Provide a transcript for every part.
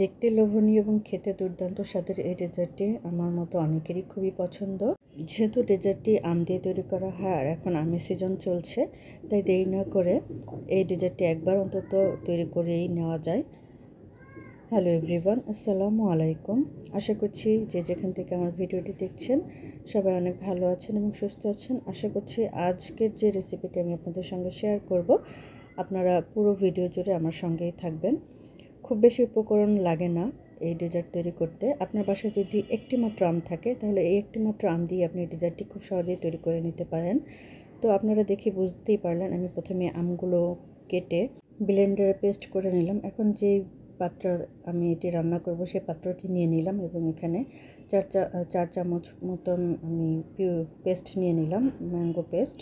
দেখতে লোভনীয় এবং খেতে দুর্দান্ত স্বাদের এই ডেজার্টটি আমার মতো অনেকেরই খুবই পছন্দ। যেহেতু ডেজার্টটি আম দিয়ে তৈরি করা হয় আর এখন আমের সিজন চলছে, তাই দেরি না করে এই ডেজার্টটি একবার অন্তত তৈরি করেই নেওয়া যায়। হ্যালো এভরিওয়ান, আসসালামু আলাইকুম। আশা করছি যে যেখান থেকে আমার ভিডিওটি দেখছেন সবাই অনেক ভালো আছেন এবং সুস্থ আছেন। আশা করছি আজকের যে রেসিপিটি আমি আপনাদের সঙ্গে শেয়ার করব, আপনারা পুরো ভিডিও জুড়ে আমার সঙ্গেই থাকবেন। খুব বেশি উপকরণ লাগে না এই ডেজার্ট তৈরি করতে। আপনার বাসায় যদি একটি মাত্র আম থাকে, তাহলে এই একটি মাত্র আম দিয়ে আপনি ডেজার্টটি খুব সহজেই তৈরি করে নিতে পারেন। তো আপনারা দেখে বুঝতেই পারলেন, আমি প্রথমে আমগুলো কেটে ব্লেন্ডারে পেস্ট করে নিলাম। এখন যে পাত্র আমি এটি রান্না করব সেই পাত্রটি নিয়ে নিলাম এবং এখানে চার চামচ মতন আমি পেস্ট নিয়ে নিলাম, ম্যাঙ্গো পেস্ট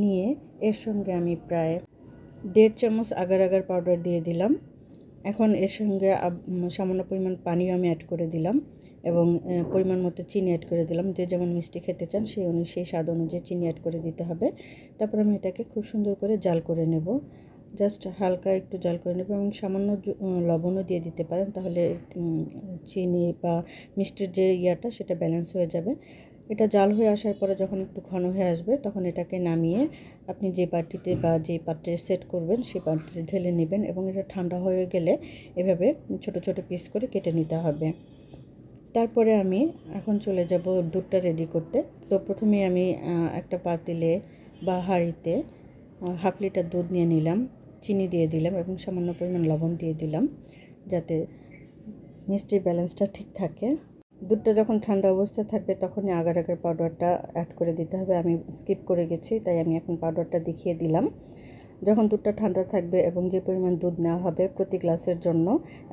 নিয়ে এর সঙ্গে আমি প্রায় 1.5 চামচ আগার আগার পাউডার দিয়ে দিলাম। এখন এর সঙ্গে সামান্য পরিমাণ পানিও আমি অ্যাড করে দিলাম এবং পরিমাণ মতো চিনি অ্যাড করে দিলাম। যে যেমন মিষ্টি খেতে চান সেই স্বাদ অনুযায়ী চিনি অ্যাড করে দিতে হবে। তারপর আমি এটাকে খুব সুন্দর করে জাল করে নেব, জাস্ট হালকা একটু জাল করে নেব এবং সামান্য লবণও দিয়ে দিতে পারেন, তাহলে চিনি বা মিষ্টির যে ইয়াটা সেটা ব্যালেন্স হয়ে যাবে। এটা জাল হয়ে আসার পরে যখন একটু ঘন হয়ে আসবে, তখন এটাকে নামিয়ে আপনি যে বাটিতে বা যে পাত্রে সেট করবেন সেই পাত্রে ঢেলে নেবেন এবং এটা ঠান্ডা হয়ে গেলে এভাবে ছোট ছোট পিস করে কেটে নিতে হবে। তারপরে আমি এখন চলে যাব দুধটা রেডি করতে। তো প্রথমে আমি একটা পাতিলে বা হাঁড়িতে 1/2 লিটার দুধ নিয়ে নিলাম, চিনি দিয়ে দিলাম এবং সামান্য পরিমাণ লবণ দিয়ে দিলাম, যাতে মিষ্টির ব্যালেন্সটা ঠিক থাকে। দুধটা যখন ঠান্ডা অবস্থায় থাকবে তখনই আগার আগার পাউডারটা অ্যাড করে দিতে হবে। আমি স্কিপ করে গেছি, তাই আমি এখন পাউডারটা দেখিয়ে দিলাম। যখন দুধটা ঠান্ডা থাকবে এবং যে পরিমাণ দুধ নেওয়া হবে প্রতি গ্লাসের জন্য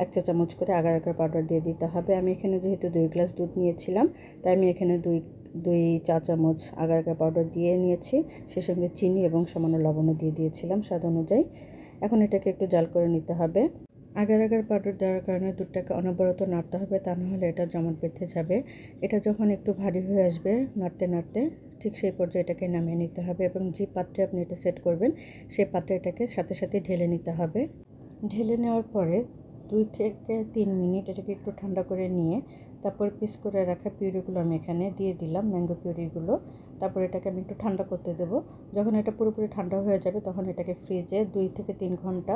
1 চা চামচ করে আগার আগার পাউডার দিয়ে দিতে হবে। আমি এখানে যেহেতু 2 গ্লাস দুধ নিয়েছিলাম, তাই আমি এখানে দুই চা চামচ আগার আগার পাউডার দিয়ে নিয়েছি। সে সঙ্গে চিনি এবং সামান্য লবণও দিয়ে দিয়েছিলাম স্বাদ অনুযায়ী। এখন এটাকে একটু জাল করে নিতে হবে। আগার আগার পাউডার দেওয়ার কারণে দুধটাকে অনবরত নাড়তে হবে, তা নাহলে এটা জমাট বেঁধে যাবে। এটা যখন একটু ভারী হয়ে আসবে নাড়তে নাড়তে, ঠিক সেই পর্যায়ে এটাকে নামিয়ে নিতে হবে এবং যে পাত্রে আপনি এটা সেট করবেন সেই পাত্রে এটাকে সাথে সাথে ঢেলে নিতে হবে। ঢেলে নেওয়ার পরে 2 থেকে 3 মিনিট এটাকে একটু ঠান্ডা করে নিয়ে তারপর পিস করে রাখা পিউরিগুলো আমি এখানে দিয়ে দিলাম, ম্যাঙ্গো পিউরিগুলো। তারপর এটাকে আমি একটু ঠান্ডা করতে দেবো। যখন এটা পুরোপুরি ঠান্ডা হয়ে যাবে তখন এটাকে ফ্রিজে 2 থেকে 3 ঘন্টা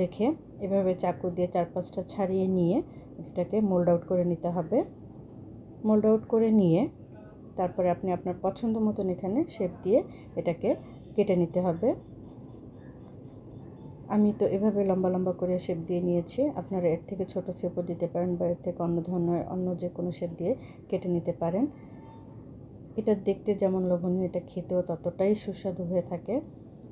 রেখে এভাবে চাকু দিয়ে 4-5টা ছাড়িয়ে নিয়ে এটাকে মোল্ড আউট করে নিতে হবে। মোল্ড আউট করে নিয়ে তারপরে আপনি আপনার পছন্দ মতন এখানে শেপ দিয়ে এটাকে কেটে নিতে হবে। আমি তো এভাবে লম্বা লম্বা করে শেপ দিয়ে নিয়েছি। আপনারা এর থেকে ছোট শেপও দিতে পারেন বা এর থেকে অন্য ধরনের অন্য যে কোনো শেপ দিয়ে কেটে নিতে পারেন। এটা দেখতে যেমন লোভনীয়, এটা খেতেও ততটাই সুস্বাদু হয়ে থাকে।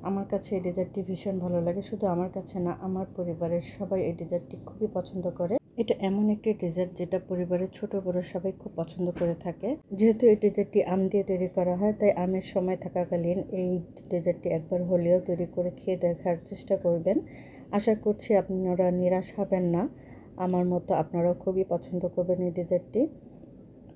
আমার কাছে এই ডেজার্টটি ভীষণ ভালো লাগে। শুধু আমার কাছে না, আমার পরিবারের সবাই এই ডেজার্টটি খুবই পছন্দ করে। এটা এমন একটি ডেজার্ট যেটা পরিবারের ছোট বড় সবাই খুব পছন্দ করে থাকে। যেহেতু এই ডেজার্টটি আম দিয়ে তৈরি করা হয়, তাই আমের সময় থাকাকালীন এই ডেজার্টটি একবার হলেও তৈরি করে খেয়ে দেখার চেষ্টা করবেন। আশা করছি আপনারা নিরাশ হবেন না, আমার মতো আপনারাও খুবই পছন্দ করবেন এই ডেজার্টটি।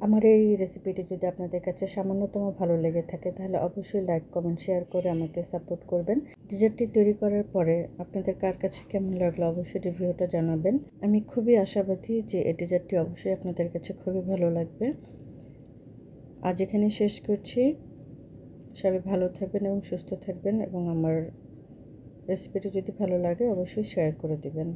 আমার এই রেসিপিটি যদি আপনাদের কাছে সামান্যতম ভালো লেগে থাকে, তাহলে অবশ্যই লাইক কমেন্ট শেয়ার করে আমাকে সাপোর্ট করবেন। ডেজার্টটি তৈরি করার পরে আপনাদের কার কাছে কেমন লাগলো অবশ্যই রিভিউটা জানাবেন। আমি খুবই আশাবাদী যে এই ডেজার্টটি অবশ্যই আপনাদের কাছে খুবই ভালো লাগবে। আজ এখানে শেষ করছি। সবাই ভালো থাকবেন এবং সুস্থ থাকবেন এবং আমার রেসিপিটি যদি ভালো লাগে অবশ্যই শেয়ার করে দিবেন।